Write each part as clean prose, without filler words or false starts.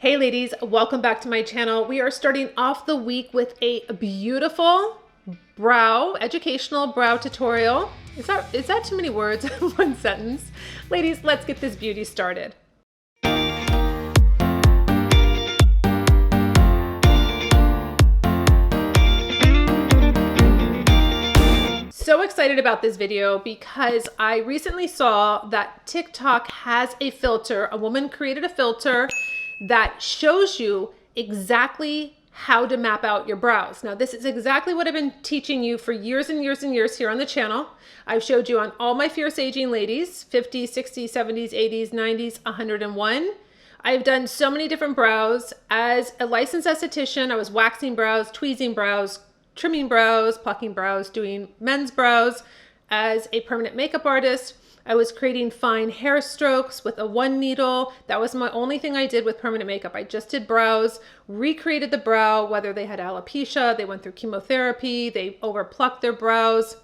Hey ladies, welcome back to my channel. We are starting off the week with a beautiful educational brow tutorial. Is that too many words in one sentence? Ladies, let's get this beauty started. So excited about this video because I recently saw that TikTok has a filter. A woman created a filter that shows you exactly how to map out your brows. Now, this is exactly what I've been teaching you for years and years and years here on the channel. I've showed you on all my Fierce Aging ladies, 50s, 60s, 70s, 80s, 90s, 101. I've done so many different brows. As a licensed esthetician, I was waxing brows, tweezing brows, trimming brows, plucking brows, doing men's brows. As a permanent makeup artist, I was creating fine hair strokes with a 1 needle. That was my only thing I did with permanent makeup. I just did brows, recreated the brow, whether they had alopecia, they went through chemotherapy, they overplucked their brows,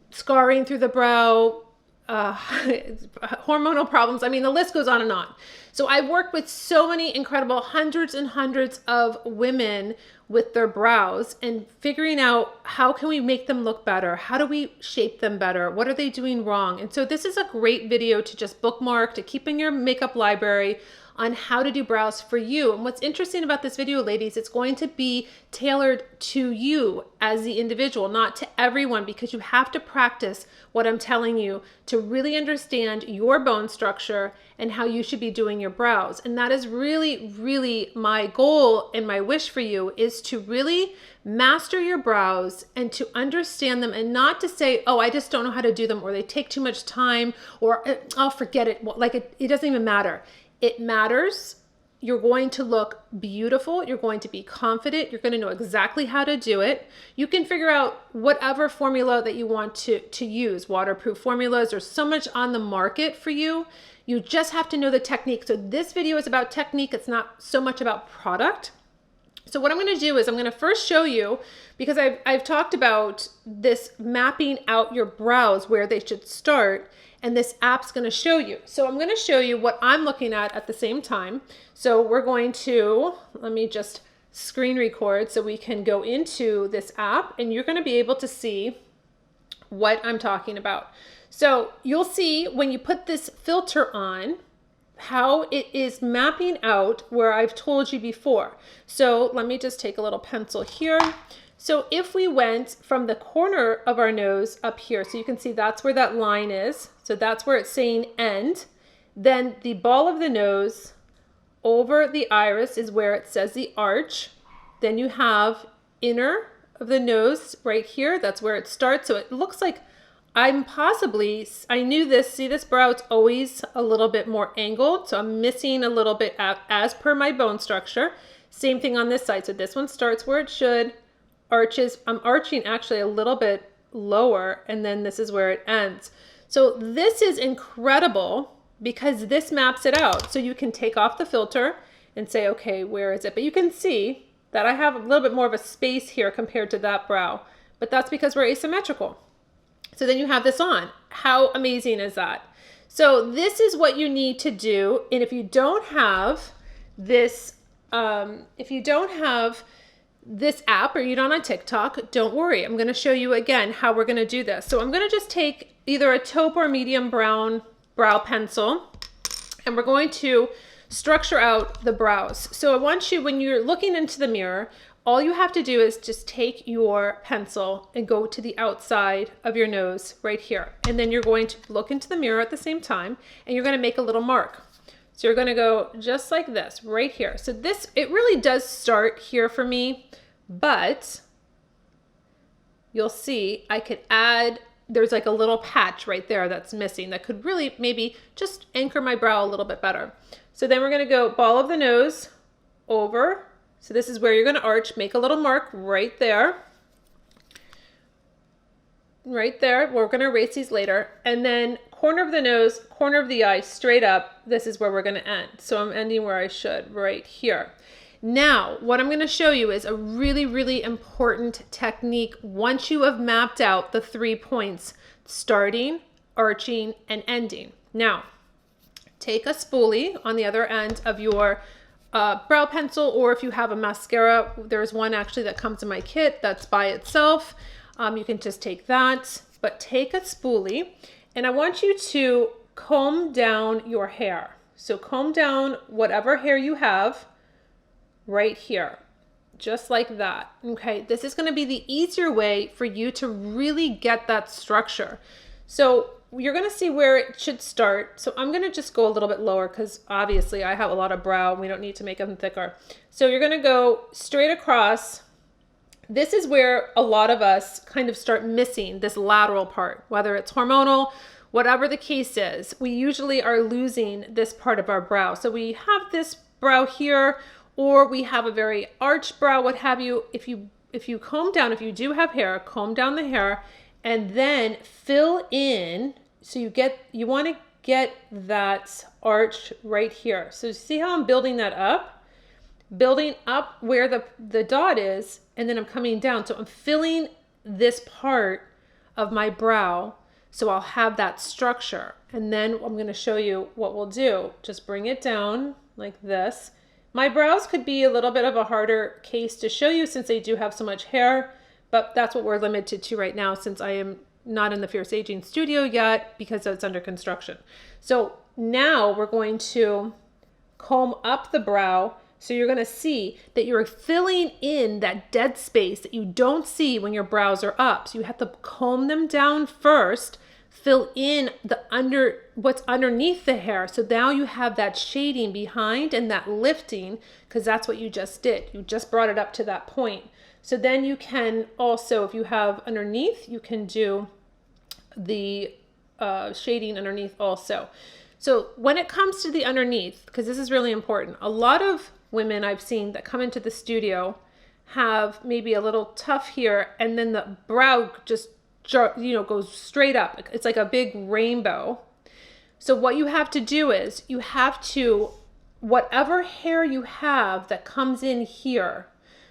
scarring through the brow, hormonal problems. I mean, the list goes on and on. So I worked with so many incredible hundreds and hundreds of women with their brows and figuring out how can we make them look better? How do we shape them better? What are they doing wrong? And so this is a great video to just bookmark, to keep in your makeup library on how to do brows for you. And what's interesting about this video, ladies, it's going to be tailored to you as the individual, not to everyone, because you have to practice what I'm telling you to really understand your bone structure and how you should be doing your brows. And that is really, really my goal and my wish for you, is to really master your brows and to understand them, and not to say, oh, I just don't know how to do them, or they take too much time, or I'll forget it. Like it doesn't even matter. It matters. You're going to look beautiful. You're going to be confident. You're going to know exactly how to do it. You can figure out whatever formula that you want to use. Waterproof formulas. There's so much on the market for you. You just have to know the technique. So this video is about technique. It's not so much about product. So what I'm going to do is I'm going to first show you, because I've talked about this mapping out your brows, where they should start, and this app's going to show you. So I'm going to show you what I'm looking at the same time. So we're going to, let me just screen record so we can go into this app, and you're going to be able to see what I'm talking about. So you'll see when you put this filter on, how it is mapping out where I've told you before. So let me just take a little pencil here. So if we went from the corner of our nose up here, so you can see that's where that line is. So that's where it's saying end. Then the ball of the nose over the iris is where it says the arch. Then you have inner of the nose right here. That's where it starts. So it looks like I knew this, see this brow, it's always a little bit more angled. So I'm missing a little bit as per my bone structure. Same thing on this side. So this one starts where it should, arches. I'm arching actually a little bit lower, and then this is where it ends. So this is incredible because this maps it out. So you can take off the filter and say, okay, where is it? But you can see that I have a little bit more of a space here compared to that brow, but that's because we're asymmetrical. So then you have this on. How amazing is that? So this is what you need to do. And if you don't have this, app, or you're not on TikTok, don't worry. I'm going to show you again how we're going to do this. So I'm going to just take either a taupe or medium brown brow pencil, and we're going to structure out the brows. So I want you, when you're looking into the mirror, all you have to do is just take your pencil and go to the outside of your nose right here. And then you're going to look into the mirror at the same time, and you're going to make a little mark. So you're going to go just like this right here. So this, it really does start here for me, but you'll see I could add, there's like a little patch right there that's missing that could really maybe just anchor my brow a little bit better. So then we're going to go ball of the nose over. So this is where you're going to arch, make a little mark right there. Right there. We're going to erase these later. And then corner of the nose, corner of the eye, straight up. This is where we're going to end. So I'm ending where I should, right here. Now, what I'm going to show you is a really, really important technique once you have mapped out the 3 points, starting, arching, and ending. Now, take a spoolie on the other end of your brow pencil, or if you have a mascara, there's one actually that comes in my kit that's by itself. You can just take that, but take a spoolie, and I want you to comb down your hair. So comb down whatever hair you have right here, just like that. Okay, this is going to be the easier way for you to really get that structure. So you're going to see where it should start. So I'm going to just go a little bit lower because obviously I have a lot of brow and we don't need to make them thicker. So you're going to go straight across. This is where a lot of us kind of start missing this lateral part, whether it's hormonal, whatever the case is. We usually are losing this part of our brow. So we have this brow here, or we have a very arched brow, what have you. If you comb down, if you do have hair, comb down the hair and then fill in. So you want to get that arch right here. So see how I'm building that up? Building up where the dot is, and then I'm coming down. So I'm filling this part of my brow, so I'll have that structure. And then I'm going to show you what we'll do. Just bring it down like this. My brows could be a little bit of a harder case to show you since they do have so much hair, but that's what we're limited to right now since I am not in the Fierce Aging studio yet because it's under construction. So now we're going to comb up the brow. So you're going to see that you're filling in that dead space that you don't see when your brows are up. So you have to comb them down first, fill in what's underneath the hair. So now you have that shading behind and that lifting, because that's what you just did. You just brought it up to that point. So then you can also, if you have underneath, you can do the shading underneath also. So when it comes to the underneath, because this is really important, a lot of women I've seen that come into the studio have maybe a little tough here, and then the brow just goes straight up. It's like a big rainbow. So what you have to do is you have to, whatever hair you have that comes in here,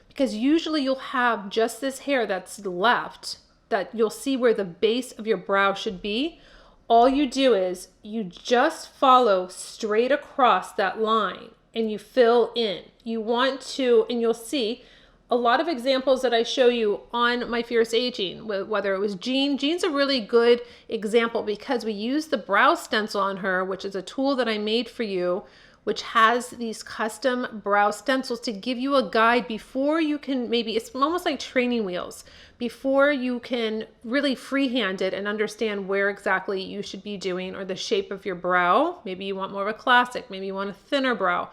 because usually you'll have just this hair that's left, that you'll see where the base of your brow should be. All you do is you just follow straight across that line and you fill in. You want to, and you'll see a lot of examples that I show you on my Fierce Aging, whether it was Jean. Jean's a really good example because we use the brow stencil on her, which is a tool that I made for you, which has these custom brow stencils to give you a guide before you can, maybe it's almost like training wheels, before you can really freehand it and understand where exactly you should be doing, or the shape of your brow. Maybe you want more of a classic, maybe you want a thinner brow.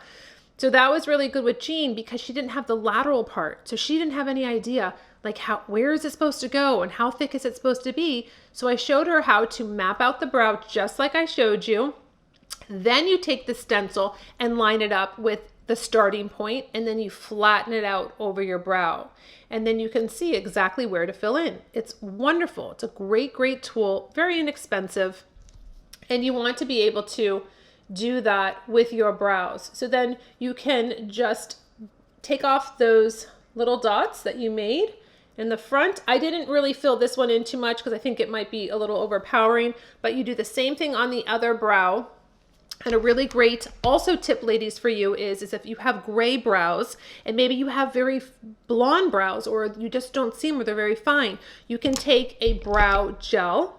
So that was really good with Jean because she didn't have the lateral part. So she didn't have any idea like where is it supposed to go and how thick is it supposed to be. So I showed her how to map out the brow just like I showed you. Then you take the stencil and line it up with the starting point, and then you flatten it out over your brow. And then you can see exactly where to fill in. It's wonderful. It's a great, great tool, very inexpensive. And you want to be able to do that with your brows. So then you can just take off those little dots that you made in the front. I didn't really fill this one in too much because I think it might be a little overpowering, but you do the same thing on the other brow. And a really great also tip, ladies, for you is if you have gray brows and maybe you have very blonde brows, or you just don't see them or they're very fine, you can take a brow gel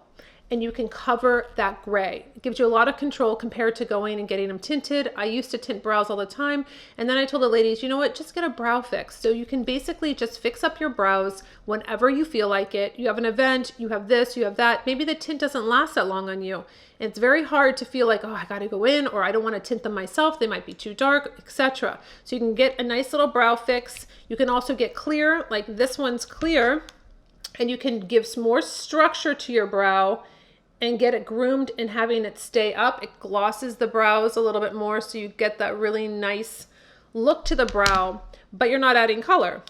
and you can cover that gray. It gives you a lot of control compared to going and getting them tinted. I used to tint brows all the time. And then I told the ladies, you know what, just get a brow fix. So you can basically just fix up your brows whenever you feel like it. You have an event, you have this, you have that. Maybe the tint doesn't last that long on you. And it's very hard to feel like, oh, I gotta go in, or I don't wanna tint them myself. They might be too dark, etc. So you can get a nice little brow fix. You can also get clear, like this one's clear, and you can give some more structure to your brow and get it groomed and having it stay up. It glosses the brows a little bit more, so you get that really nice look to the brow, but you're not adding color.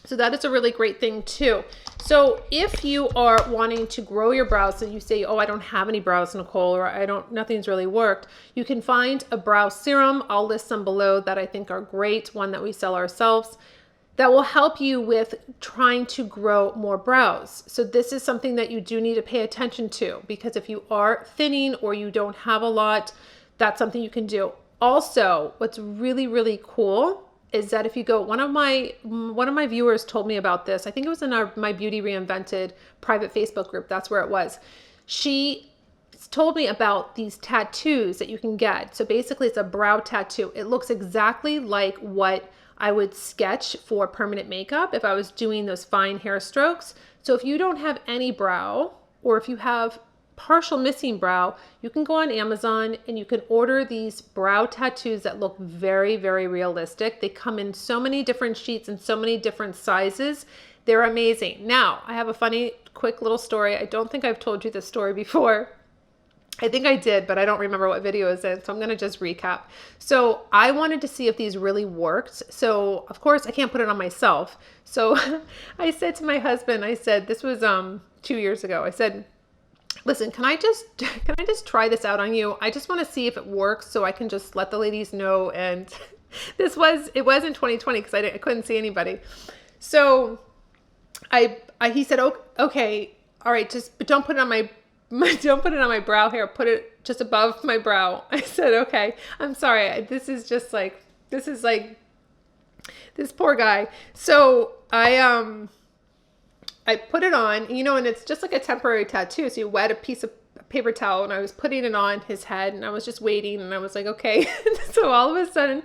So that is a really great thing too. So if you are wanting to grow your brows, so you say, oh, I don't have any brows, Nicole, or nothing's really worked, you can find a brow serum. I'll list some below that I think are great, one that we sell ourselves, that will help you with trying to grow more brows. So this is something that you do need to pay attention to, because if you are thinning or you don't have a lot, that's something you can do. Also, what's really, really cool is that if you go, one of my viewers told me about this. I think it was in my Beauty Reinvented private Facebook group. That's where it was. She told me about these tattoos that you can get. So basically it's a brow tattoo. It looks exactly like what I would sketch for permanent makeup if I was doing those fine hair strokes. So if you don't have any brow, or if you have partial missing brow, you can go on Amazon and you can order these brow tattoos that look very, very realistic. They come in so many different sheets and so many different sizes. They're amazing. Now, I have a funny, quick little story. I don't think I've told you this story before. I think I did, but I don't remember what video is in, so I'm going to just recap. So I wanted to see if these really worked. So of course I can't put it on myself. So I said to my husband, I said, this was 2 years ago. I said, listen, can I just try this out on you? I just want to see if it works so I can just let the ladies know. And it was in 2020 because I couldn't see anybody. So he said, oh, okay, all right, but don't put it on don't put it on my brow hair. Put it just above my brow. I said, okay, I'm sorry. This is like this poor guy. So I put it on, and it's just like a temporary tattoo. So you wet a piece of paper towel, and I was putting it on his head, and I was just waiting, and I was like, okay. So all of a sudden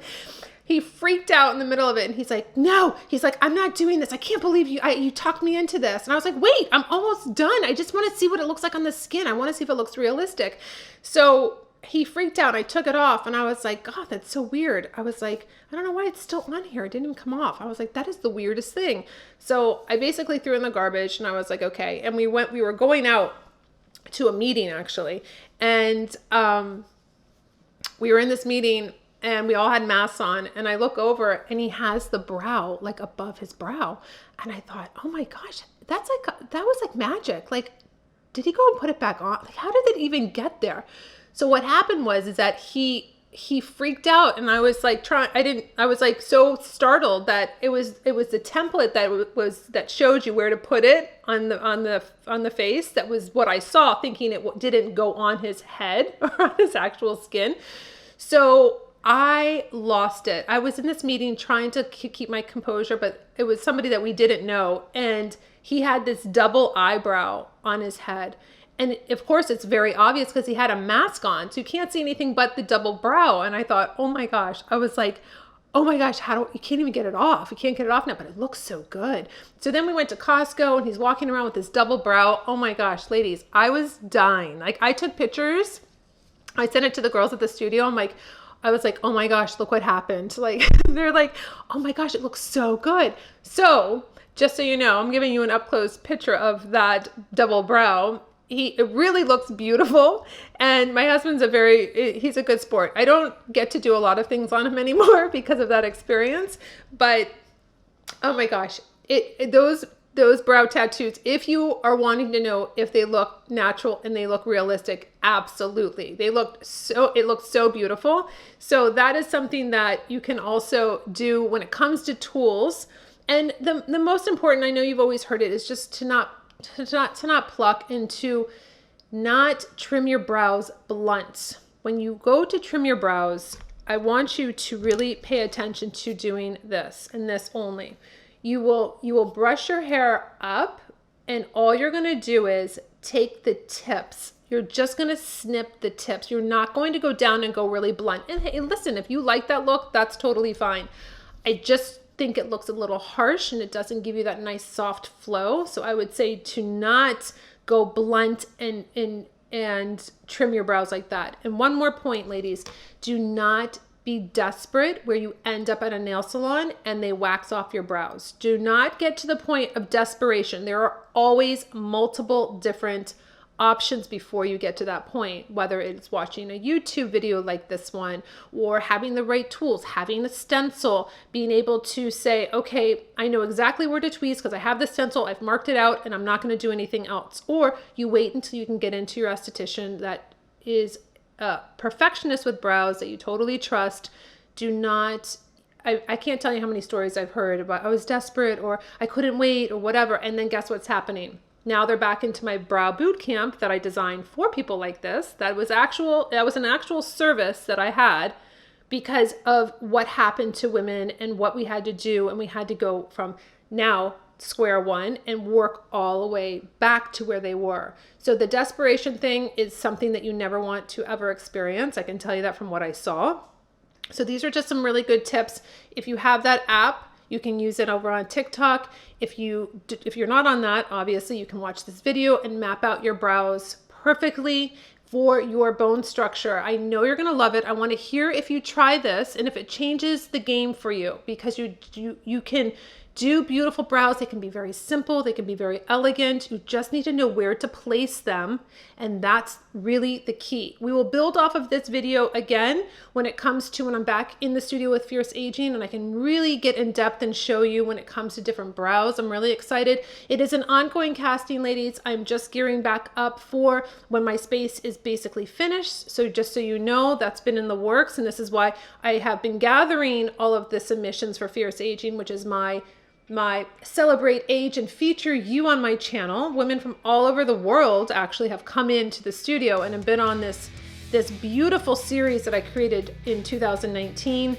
he freaked out in the middle of it, and he's like, no, he's like, I'm not doing this. I can't believe you talked me into this. And I was like, wait, I'm almost done. I just want to see what it looks like on the skin. I want to see if it looks realistic. So he freaked out. I took it off, and I was like, God, that's so weird. I was like, I don't know why it's still on here. It didn't even come off. I was like, that is the weirdest thing. So I basically threw it in the garbage, and I was like, okay. And we were going out to a meeting actually. And we were in this meeting, and we all had masks on, and I look over, and he has the brow like above his brow. And I thought, oh my gosh, that was like magic. Like, did he go and put it back on? Like, how did it even get there? So what happened is that he freaked out, and I was like I was like so startled that it was the template that showed you where to put it on the face. That was what I saw, thinking it didn't go on his head or on his actual skin. So I lost it. I was in this meeting trying to keep my composure, but it was somebody that we didn't know, and he had this double eyebrow on his head. And of course it's very obvious because he had a mask on, so you can't see anything but the double brow. And I thought, oh my gosh, I was like, oh my gosh, you can't even get it off. You can't get it off now, but it looks so good. So then we went to Costco, and he's walking around with this double brow. Oh my gosh, ladies, I was dying. Like, I took pictures. I sent it to the girls at the studio. I was like, oh my gosh, look what happened. Like, they're like, oh my gosh, it looks so good. So just so you know, I'm giving you an up close picture of that double brow. It really looks beautiful. And my husband's he's a good sport. I don't get to do a lot of things on him anymore because of that experience. But oh my gosh, those brow tattoos, if you are wanting to know if they look natural and they look realistic, absolutely. It looks so beautiful. So that is something that you can also do when it comes to tools. And the most important, I know you've always heard it, is just to not pluck and to not trim your brows blunt. When you go to trim your brows, I want you to really pay attention to doing this and this only. You will brush your hair up, and all you're going to do is take the tips. You're just going to snip the tips. You're not going to go down and go really blunt. And hey, listen, if you like that look, that's totally fine. I just think it looks a little harsh, and it doesn't give you that nice soft flow. So I would say to not go blunt and trim your brows like that. And one more point, ladies, do not be desperate where you end up at a nail salon and they wax off your brows. Do not get to the point of desperation. There are always multiple different options before you get to that point, whether it's watching a YouTube video like this one, or having the right tools, having a stencil, being able to say, okay, I know exactly where to tweeze because I have the stencil, I've marked it out, and I'm not going to do anything else. Or you wait until you can get into your esthetician that is a perfectionist with brows that you totally trust. Do not, I can't tell you how many stories I've heard about I was desperate or I couldn't wait or whatever, and then guess what's happening? Now they're back into my brow boot camp that I designed for people like this. That was an actual service that I had because of what happened to women and what we had to do. And we had to go from now square one and work all the way back to where they were. So the desperation thing is something that you never want to ever experience. I can tell you that from what I saw. So these are just some really good tips. If you have that app, you can use it over on TikTok. If you're not on that, obviously you can watch this video and map out your brows perfectly for your bone structure. I know you're gonna love it. I wanna hear if you try this and if it changes the game for you, because you can do beautiful brows. They can be very simple. They can be very elegant. You just need to know where to place them. And that's really the key. We will build off of this video again when it comes to when I'm back in the studio with Fierce Aging, and I can really get in depth and show you when it comes to different brows. I'm really excited. It is an ongoing casting, ladies. I'm just gearing back up for when my space is basically finished. So just so you know, that's been in the works. And this is why I have been gathering all of the submissions for Fierce Aging, which is my Celebrate Age and Feature You on my channel. Women from all over the world actually have come into the studio and have been on this beautiful series that I created in 2019.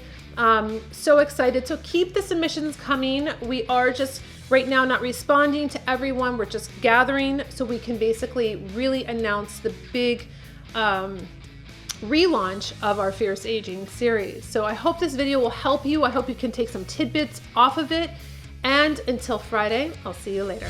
So excited. So keep the submissions coming. We are just right now not responding to everyone. We're just gathering so we can basically really announce the big relaunch of our Fierce Aging series. So I hope this video will help you. I hope you can take some tidbits off of it. And until Friday, I'll see you later.